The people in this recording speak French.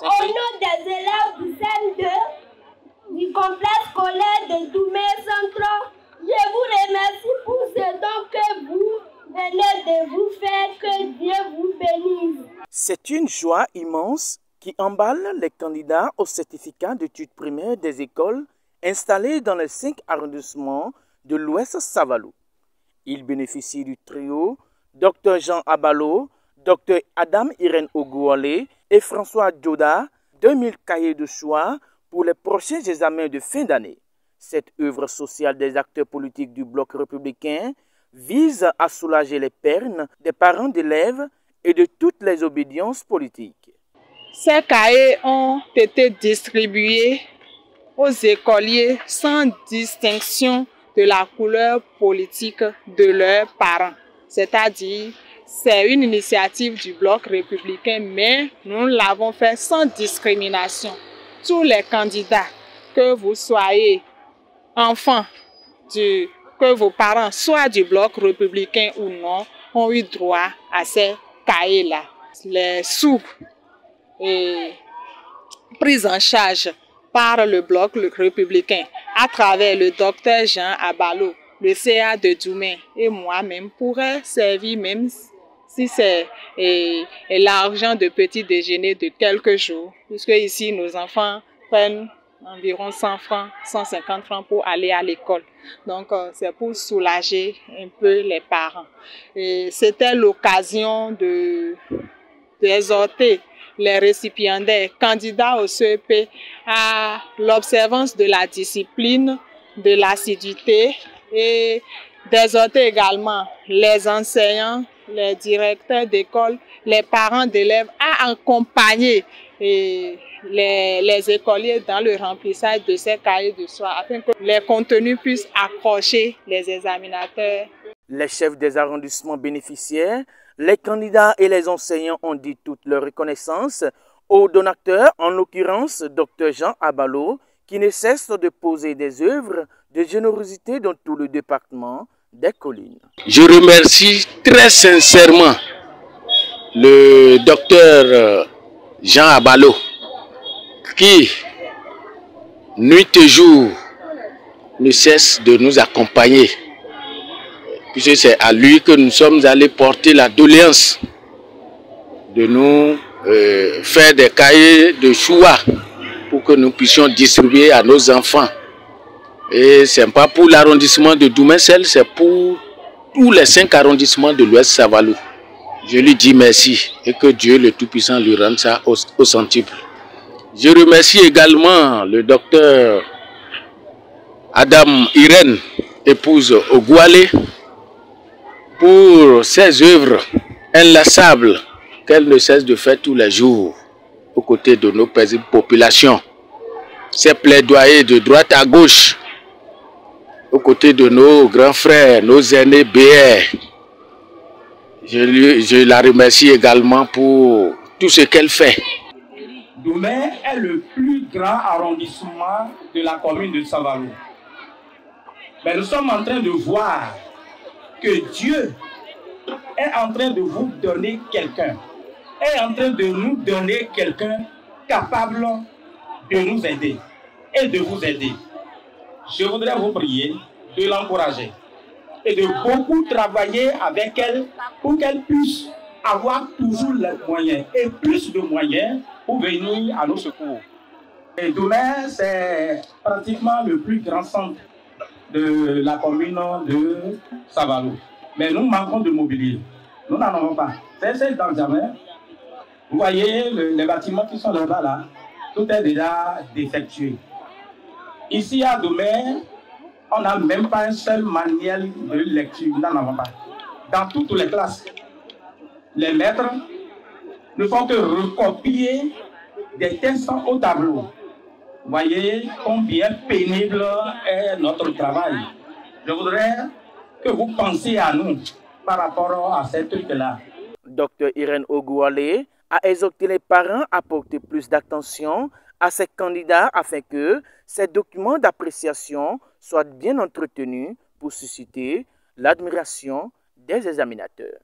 Au nom des élèves du CM2 du complexe scolaire de Doumé Centre, je vous remercie pour ce don que vous venez de vous faire. Que Dieu vous bénisse. C'est une joie immense qui emballe les candidats au certificat d'études primaires des écoles installées dans les 5 arrondissements de l'Ouest Savalou. Ils bénéficient du trio Dr Jean Abalo, Dr Adam Irène Ogouale et François Djoda, 2000 cahiers de choix pour les prochains examens de fin d'année. Cette œuvre sociale des acteurs politiques du bloc républicain vise à soulager les peines des parents d'élèves et de toutes les obédiences politiques. Ces cahiers ont été distribués aux écoliers sans distinction de la couleur politique de leurs parents. C'est-à-dire, c'est une initiative du bloc républicain, mais nous l'avons fait sans discrimination. Tous les candidats, que vous soyez enfants, que vos parents soient du bloc républicain ou non, ont eu droit à ces cahiers-là. Les sous pris en charge par le bloc républicain à travers le docteur Jean Abalo, le CA de Doumé et moi-même pourraient servir, même si c'est l'argent de petit déjeuner de quelques jours, puisque ici nos enfants prennent environ 100 francs, 150 francs pour aller à l'école. Donc c'est pour soulager un peu les parents. C'était l'occasion d'exhorter les récipiendaires candidats au CEP à l'observance de la discipline, de l'assiduité et d'exhorter également les enseignants, les directeurs d'école, les parents d'élèves à accompagner les écoliers dans le remplissage de ces cahiers de choix afin que les contenus puissent accrocher les examinateurs. Les chefs des arrondissements bénéficiaires, les candidats et les enseignants ont dit toute leur reconnaissance aux donateurs, en l'occurrence Dr Jean Abalo, qui ne cesse de poser des œuvres de générosité dans tout le département des collines. Je remercie très sincèrement le docteur Jean Abalo qui, nuit et jour, ne cesse de nous accompagner. Puisque c'est à lui que nous sommes allés porter la doléance de nous faire des cahiers de choix pour que nous puissions distribuer à nos enfants. Et ce n'est pas pour l'arrondissement de Doumé seul, c'est pour tous les 5 arrondissements de l'Ouest Savalou. Je lui dis merci et que Dieu le Tout-Puissant lui rende ça au centuple. Je remercie également le docteur Adam Irène, épouse Ogouale, pour ses œuvres inlassables qu'elle ne cesse de faire tous les jours aux côtés de nos paisibles populations. Ses plaidoyers de droite à gauche aux côtés de nos grands frères, nos aînés BR. Je la remercie également pour tout ce qu'elle fait. Doumé est le plus grand arrondissement de la commune de Savalou. Mais nous sommes en train de voir que Dieu est en train de vous donner quelqu'un, est en train de nous donner quelqu'un capable de nous aider et de vous aider. Je voudrais vous prier de l'encourager et de beaucoup travailler avec elle pour qu'elle puisse avoir toujours les moyens et plus de moyens pour venir à nos secours. Et Doumé, c'est pratiquement le plus grand centre de la commune de Savalou. Mais nous manquons de mobilier. Nous n'en avons pas. C'est dans le jardin. Vous voyez les bâtiments qui sont là-bas, là, tout est déjà défectué. Ici à Doumé, on n'a même pas un seul manuel de lecture. Nous n'en avons pas. Dans toutes les classes, les maîtres ne font que recopier des textes au tableau. Vous voyez combien pénible est notre travail. Je voudrais que vous pensiez à nous par rapport à ces trucs-là. Dr Irène Ogouale a exhorté les parents à porter plus d'attention à ces candidats afin que ces documents d'appréciation soient bien entretenus pour susciter l'admiration des examinateurs.